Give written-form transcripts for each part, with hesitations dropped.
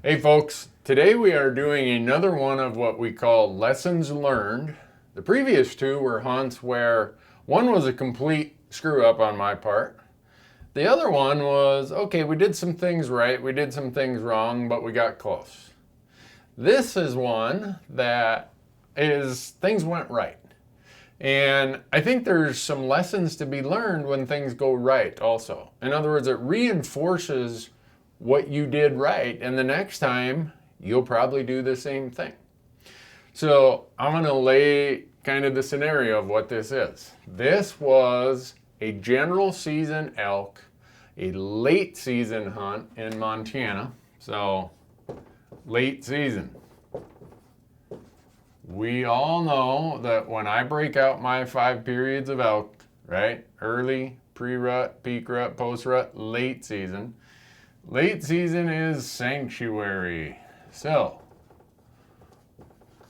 Hey folks, today we are doing another one of what we call lessons learned. The previous two were hunts where one was a complete screw up on my part. The other one was, okay, we did some things right, we did some things wrong, but we got close. This is one that is things went right. And I think there's some lessons to be learned when things go right also. In other words, it reinforces what you did right, and the next time you'll probably do the same thing. So I'm going to lay kind of the scenario of what this is. This was a general season elk, a late season hunt in Montana. So late season. We all know that when I break out my 5 periods of elk, right? Early, pre-rut, peak rut, post-rut, late season. Late season is sanctuary. So,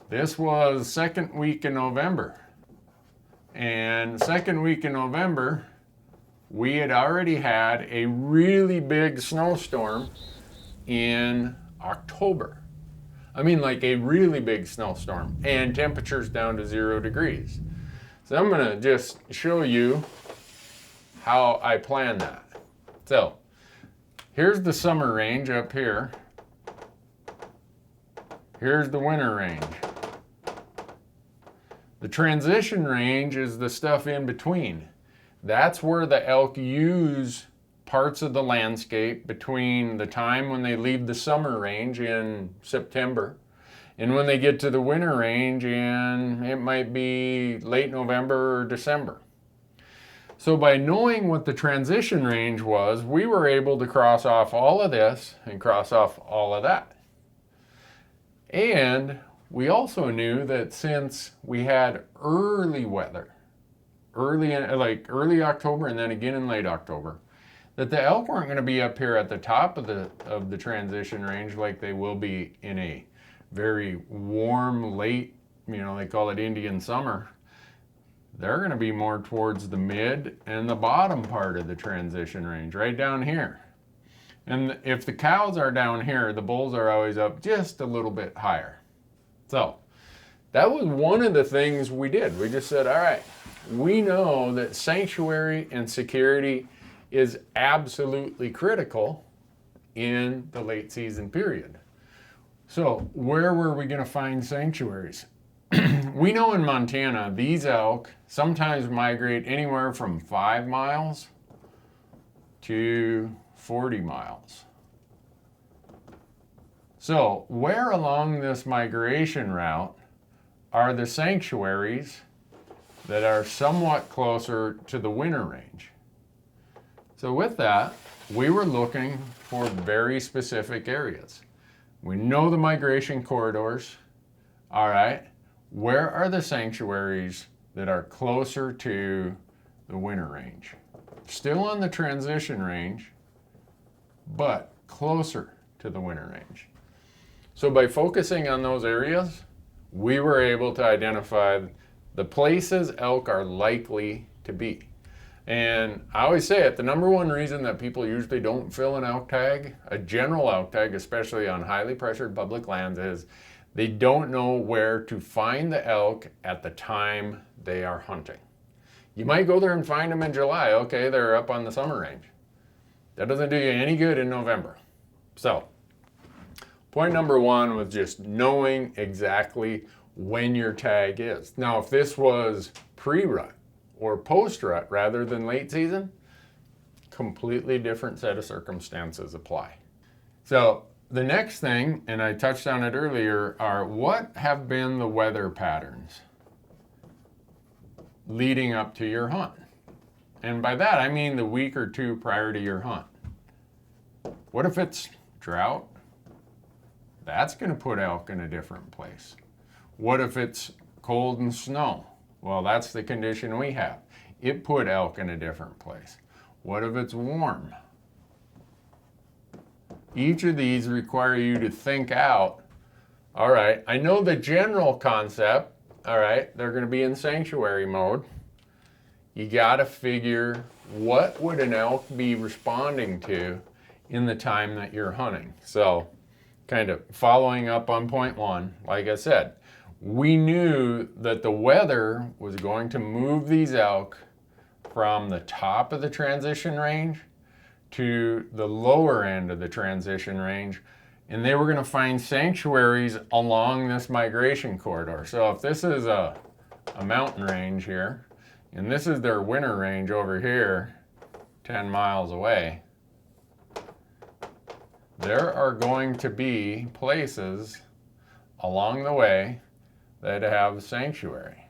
this was second week in November. And second week in November, we had already had a really big snowstorm in October. I mean, like a really big snowstorm, and temperatures down to 0 degrees. So I'm going to just show you how I plan that. So here's the summer range up here. Here's the winter range. The transition range is the stuff in between. That's where the elk use parts of the landscape between the time when they leave the summer range in September and when they get to the winter range in, it might be late November or December. So by knowing what the transition range was, we were able to cross off all of this and cross off all of that. And we also knew that since we had early weather, early October and then again in late October, that the elk weren't going to be up here at the top of the transition range like they will be in a very warm late, they call it Indian summer. They're going to be more towards the mid and the bottom part of the transition range, right down here. And if the cows are down here, the bulls are always up just a little bit higher. So that was one of the things we did. We just said, all right, we know that sanctuary and security is absolutely critical in the late season period. So where were we going to find sanctuaries? We know in Montana, these elk sometimes migrate anywhere from 5 miles to 40 miles. So where along this migration route are the sanctuaries that are somewhat closer to the winter range? So with that, we were looking for very specific areas. We know the migration corridors. All right, where are the sanctuaries that are closer to the winter range? Still on the transition range, but closer to the winter range. So by focusing on those areas, we were able to identify the places elk are likely to be. And I always say it, the number one reason that people usually don't fill an elk tag, a general elk tag, especially on highly pressured public lands, is they don't know where to find the elk at the time they are hunting. You might go there and find them in July. Okay, they're up on the summer range. That doesn't do you any good in November. So, point number one was just knowing exactly when your tag is. Now, if this was pre-rut, or post-rut rather than late season, completely different set of circumstances apply. So the next thing, and I touched on it earlier, are what have been the weather patterns leading up to your hunt? And by that, I mean the week or two prior to your hunt. What if it's drought? That's going to put elk in a different place. What if it's cold and snow? Well, that's the condition we have. It put elk in a different place. What if it's warm? Each of these require you to think out, all right, I know the general concept, all right, they're going to be in sanctuary mode. You got to figure what would an elk be responding to in the time that you're hunting. So kind of following up on point one, like I said, we knew that the weather was going to move these elk from the top of the transition range to the lower end of the transition range, and they were going to find sanctuaries along this migration corridor. So if this is a mountain range here, and this is their winter range over here, 10 miles away, there are going to be places along the way that have sanctuary.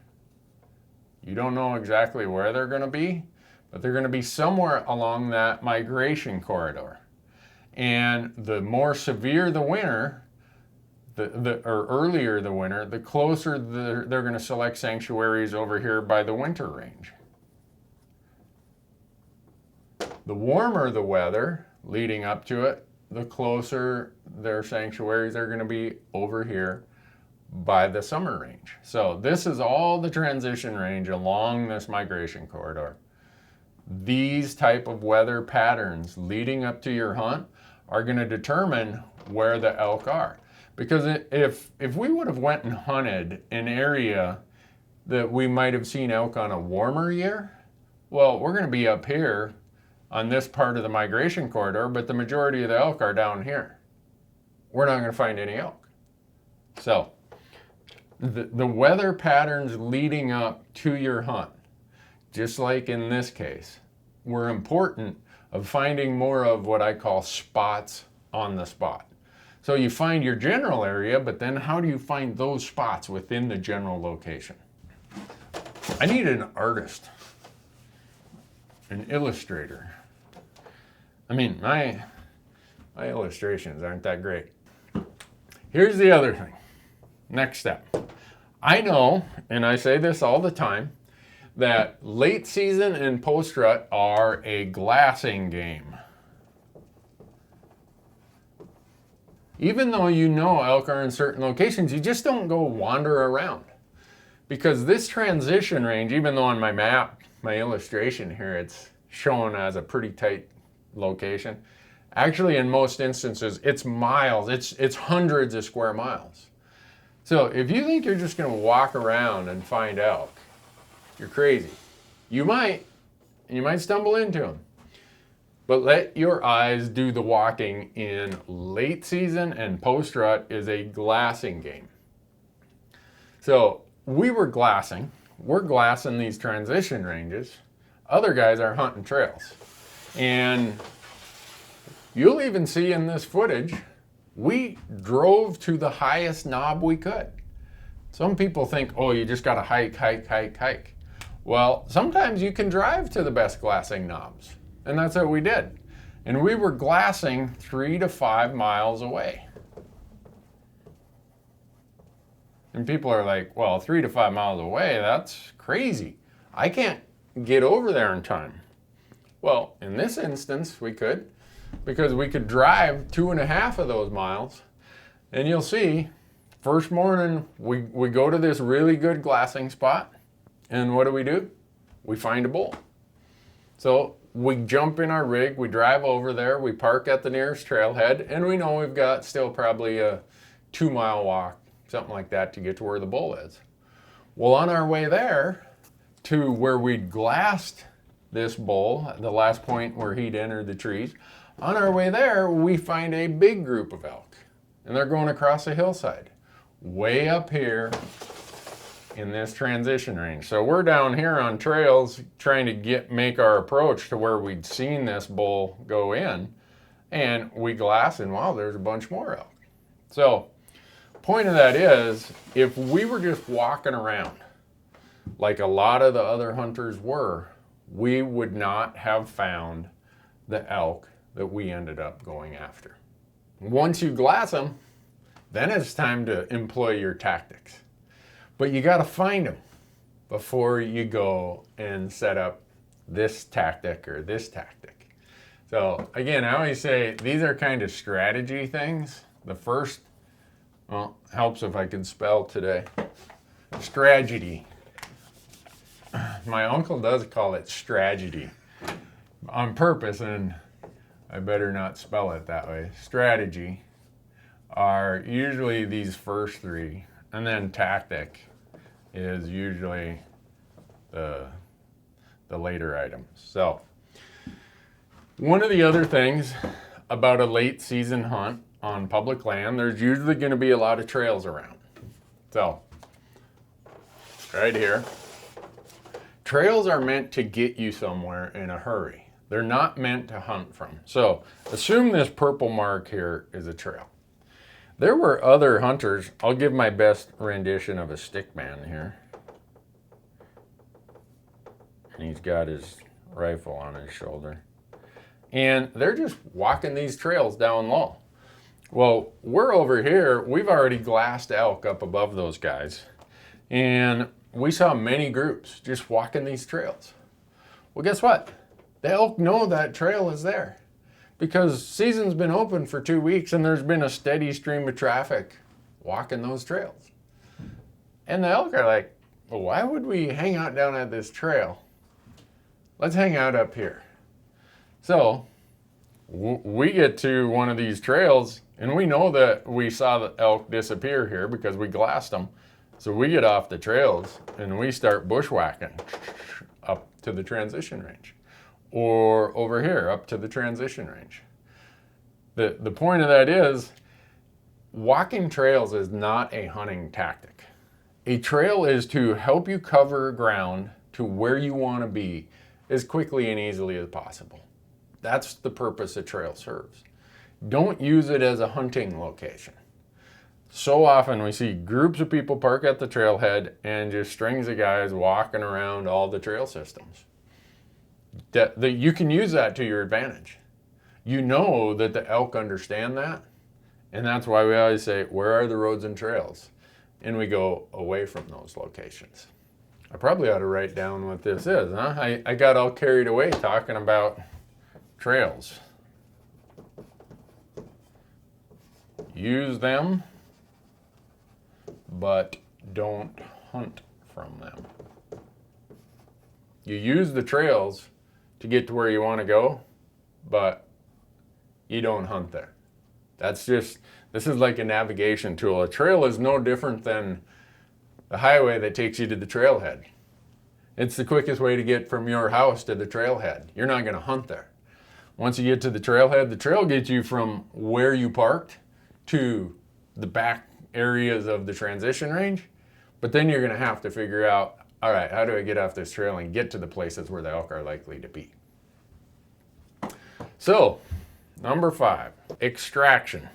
You don't know exactly where they're going to be, but they're going to be somewhere along that migration corridor. And the more severe the winter, or earlier the winter, the closer they're going to select sanctuaries over here by the winter range. The warmer the weather leading up to it, the closer their sanctuaries are going to be over here by the summer range. So this is all the transition range along this migration corridor. These type of weather patterns leading up to your hunt are going to determine where the elk are. Because if we would have went and hunted an area that we might have seen elk on a warmer year, well, we're going to be up here on this part of the migration corridor, but the majority of the elk are down here. We're not going to find any elk. So the weather patterns leading up to your hunt, just like in this case, were important of finding more of what I call spots on the spot. So you find your general area, but then how do you find those spots within the general location? I need an artist, an illustrator. I mean, my illustrations aren't that great. Here's the other thing. Next step. I know, and I say this all the time, that late season and post-rut are a glassing game. Even though you know elk are in certain locations, you just don't go wander around. Because this transition range, even though on my map, my illustration here, it's shown as a pretty tight location, actually in most instances, it's miles, it's hundreds of square miles. So if you think you're just going to walk around and find elk, you're crazy. You might, and you might stumble into them. But let your eyes do the walking in late season, and post-rut is a glassing game. So we were glassing. We're glassing these transition ranges. Other guys are hunting trails. And you'll even see in this footage, we drove to the highest knob we could. Some people think, oh, you just got to hike. Well, sometimes you can drive to the best glassing knobs. And that's what we did. And we were glassing 3 to 5 miles away. And people are like, well, 3 to 5 miles away, that's crazy. I can't get over there in time. Well, in this instance, we could, because we could drive 2.5 of those miles. And you'll see, first morning, we go to this really good glassing spot. And what do? We find a bull. So we jump in our rig, we drive over there, we park at the nearest trailhead, and we know we've got still probably a 2-mile walk, something like that, to get to where the bull is. Well, on our way there to where we'd glassed this bull, the last point where he'd entered the trees, on our way there, we find a big group of elk, and they're going across a hillside, way up here in this transition range. So we're down here on trails trying to make our approach to where we'd seen this bull go in, and we glass, and wow, there's a bunch more elk. So point of that is, if we were just walking around like a lot of the other hunters were, we would not have found the elk that we ended up going after. Once you glass them, then it's time to employ your tactics. But you got to find them before you go and set up this tactic or this tactic. So again, I always say these are kind of strategy things. The first, well, helps if I can spell today. Strategy. My uncle does call it strategy on purpose, and I better not spell it that way. Strategy. are usually these first three, and then tactic is usually the later items. So one of the other things about a late season hunt on public land, there's usually going to be a lot of trails around. So right here, trails are meant to get you somewhere in a hurry. They're not meant to hunt from. So assume this purple mark here is a trail. There were other hunters. I'll give my best rendition of a stick man here. And he's got his rifle on his shoulder. And they're just walking these trails down low. Well, we're over here. We've already glassed elk up above those guys. And we saw many groups just walking these trails. Well, guess what? The elk know that trail is there because season's been open for 2 weeks and there's been a steady stream of traffic walking those trails. And the elk are like, well, why would we hang out down at this trail? Let's hang out up here. So we get to one of these trails and we know that we saw the elk disappear here because we glassed them. So we get off the trails and we start bushwhacking up to the transition range, or over here up to the transition range. The point of that is walking trails is not a hunting tactic. A trail is to help you cover ground to where you want to be as quickly and easily as possible. That's the purpose a trail serves. Don't use it as a hunting location. So often we see groups of people park at the trailhead and just strings of guys walking around all the trail systems. That you can use that to your advantage. You know that the elk understand that, and that's why we always say, where are the roads and trails? And we go away from those locations. I probably ought to write down what this is, huh? I got all carried away talking about trails. Use them, but don't hunt from them. You use the trails to get to where you want to go, but you don't hunt there. This is like a navigation tool. A trail is no different than the highway that takes you to the trailhead. It's the quickest way to get from your house to the trailhead. You're not going to hunt there. Once you get to the trailhead, the trail gets you from where you parked to the back areas of the transition range, but then you're going to have to figure out, all right, how do I get off this trail and get to the places where the elk are likely to be? So, number 5, extraction.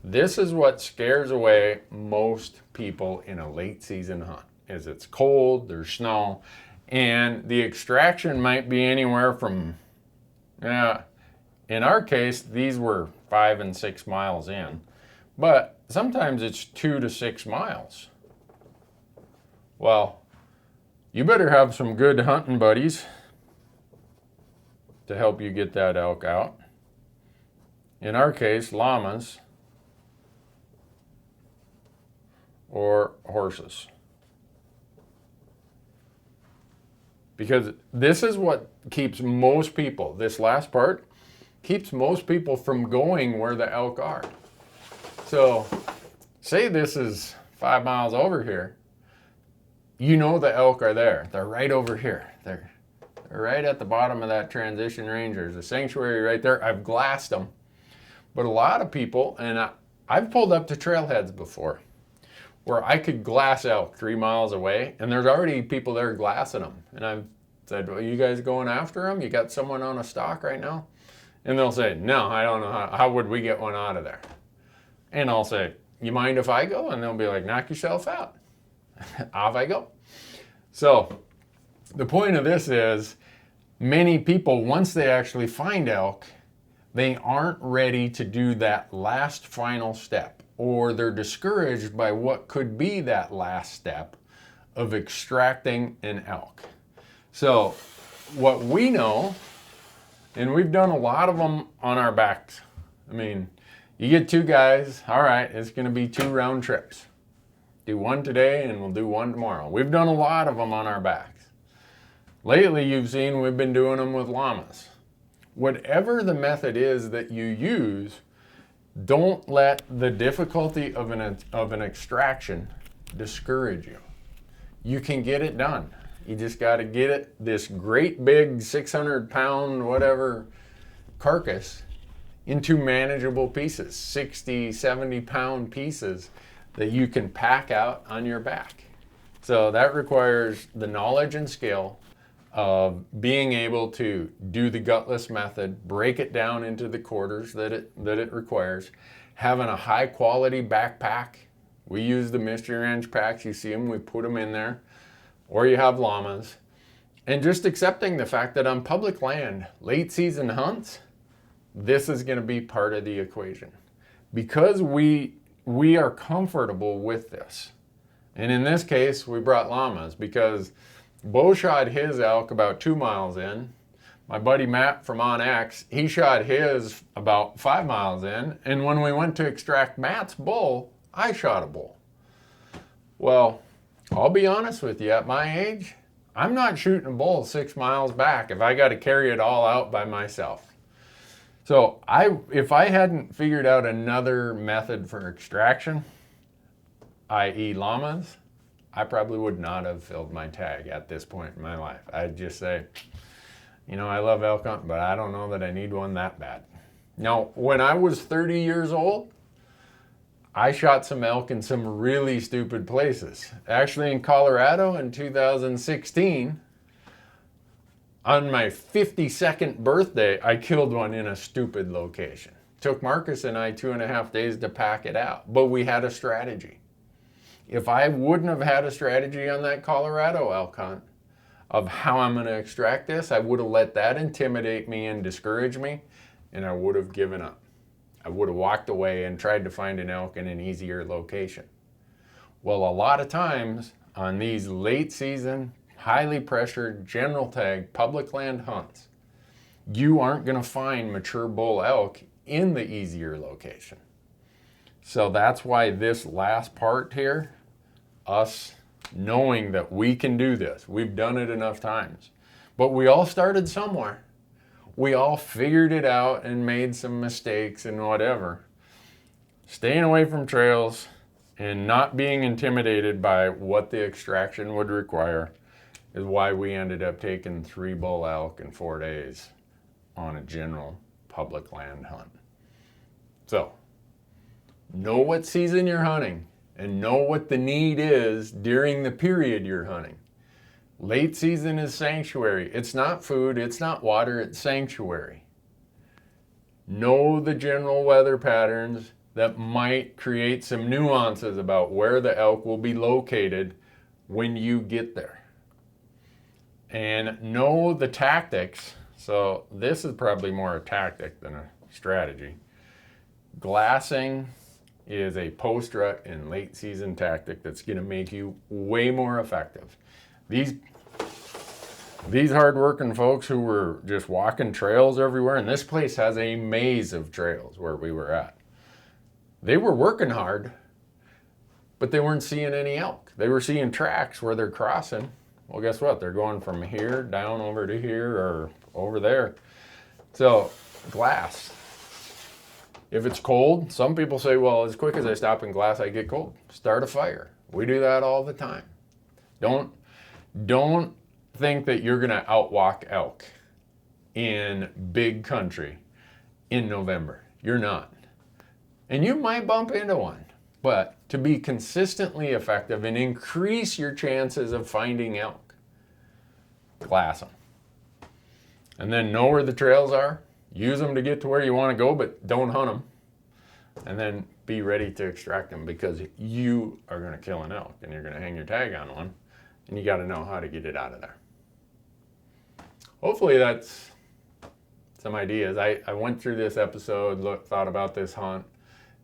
This is what scares away most people in a late season hunt, is it's cold, there's snow, and the extraction might be anywhere from, in our case, these were 5 and 6 miles in, but sometimes it's 2 to 6 miles. Well, you better have some good hunting buddies to help you get that elk out. In our case, llamas or horses. Because this is what keeps most people, this last part, keeps most people from going where the elk are. So, say this is 5 miles over here. You know the elk are there. They're right over here. They're right at the bottom of that transition range. There's a sanctuary right there. I've glassed them. But a lot of people, and I've pulled up to trailheads before, where I could glass elk 3 miles away, and there's already people there glassing them. And I've said, well, you guys going after them? You got someone on a stalk right now? And they'll say, no, I don't know. How would we get one out of there? And I'll say, you mind if I go? And they'll be like, knock yourself out. Off I go. So the point of this is, many people, once they actually find elk, they aren't ready to do that last final step, or they're discouraged by what could be that last step of extracting an elk. So what we know, and we've done a lot of them on our backs. I mean, you get 2 guys, all right, it's going to be 2 round trips. Do one today and we'll do one tomorrow. We've done a lot of them on our backs. Lately, you've seen we've been doing them with llamas. whatever the method is that you use, don't let the difficulty of an extraction discourage you. You can get it done. You just got to get it, this great big 600-pound whatever carcass, into manageable pieces, 60, 70-pound pieces that you can pack out on your back. So that requires the knowledge and skill of being able to do the gutless method, break it down into the quarters that it requires, having a high quality backpack. We use the Mystery Ranch packs, you see them, we put them in there, or you have llamas, and just accepting the fact that on public land, late season hunts, this is going to be part of the equation. Because we are comfortable with this. And in this case, we brought llamas because Beau shot his elk about 2 miles in. My buddy Matt from On X, he shot his about 5 miles in. And when we went to extract Matt's bull, I shot a bull. Well, I'll be honest with you, at my age, I'm not shooting a bull 6 miles back if I got to carry it all out by myself. So if I hadn't figured out another method for extraction, i.e. llamas, I probably would not have filled my tag at this point in my life. I'd just say, you know, I love elk hunting, but I don't know that I need one that bad. Now, when I was 30 years old, I shot some elk in some really stupid places. Actually, in Colorado in 2016, on my 52nd birthday, I killed one in a stupid location. Took Marcus and I 2.5 days to pack it out, but we had a strategy. If I wouldn't have had a strategy on that Colorado elk hunt of how I'm going to extract this, I would have let that intimidate me and discourage me, and I would have given up. I would have walked away and tried to find an elk in an easier location. Well, a lot of times on these late season, highly pressured, general tag, public land hunts, you aren't going to find mature bull elk in the easier location. So that's why this last part here, us knowing that we can do this, we've done it enough times, but we all started somewhere. We all figured it out and made some mistakes and whatever. Staying away from trails and not being intimidated by what the extraction would require is why we ended up taking 3 bull elk in 4 days on a general public land hunt. So, know what season you're hunting and know what the need is during the period you're hunting. Late season is sanctuary. It's not food, it's not water, it's sanctuary. Know the general weather patterns that might create some nuances about where the elk will be located when you get there. And know the tactics. So this is probably more a tactic than a strategy. Glassing is a post-rut and late season tactic that's going to make you way more effective. These hard-working folks who were just walking trails everywhere, and this place has a maze of trails where we were at. They were working hard, but they weren't seeing any elk. They were seeing tracks where they're crossing. Well, guess what? They're going from here down over to here or over there. So, glass. If it's cold, some people say, well, as quick as I stop and glass, I get cold. Start a fire. We do that all the time. Don't think that you're going to outwalk elk in big country in November. You're not. And you might bump into one. But to be consistently effective and increase your chances of finding elk, glass them. And then know where the trails are. Use them to get to where you want to go, but don't hunt them. And then be ready to extract them because you are going to kill an elk and you're going to hang your tag on one. And you got to know how to get it out of there. Hopefully that's some ideas. I went through this episode, thought about this hunt,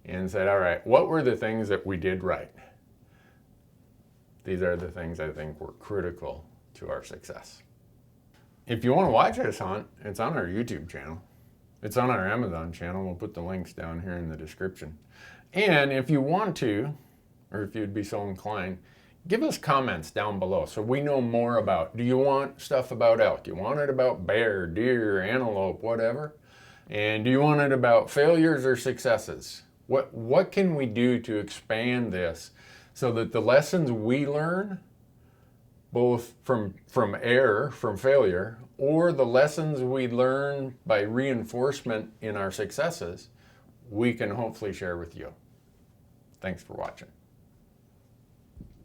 and said, all right, what were the things that we did right? These are the things I think were critical to our success. If you want to watch this hunt, it's on our YouTube channel. It's on our Amazon channel. We'll put the links down here in the description. And if you want to, or if you'd be so inclined, Give us comments down below so we know more about, do you want stuff about elk? You want it about bear, deer, antelope, whatever? And do you want it about failures or successes? What can we do to expand this so that the lessons we learn, both from error, from failure, or the lessons we learn by reinforcement in our successes, we can hopefully share with you. Thanks for watching.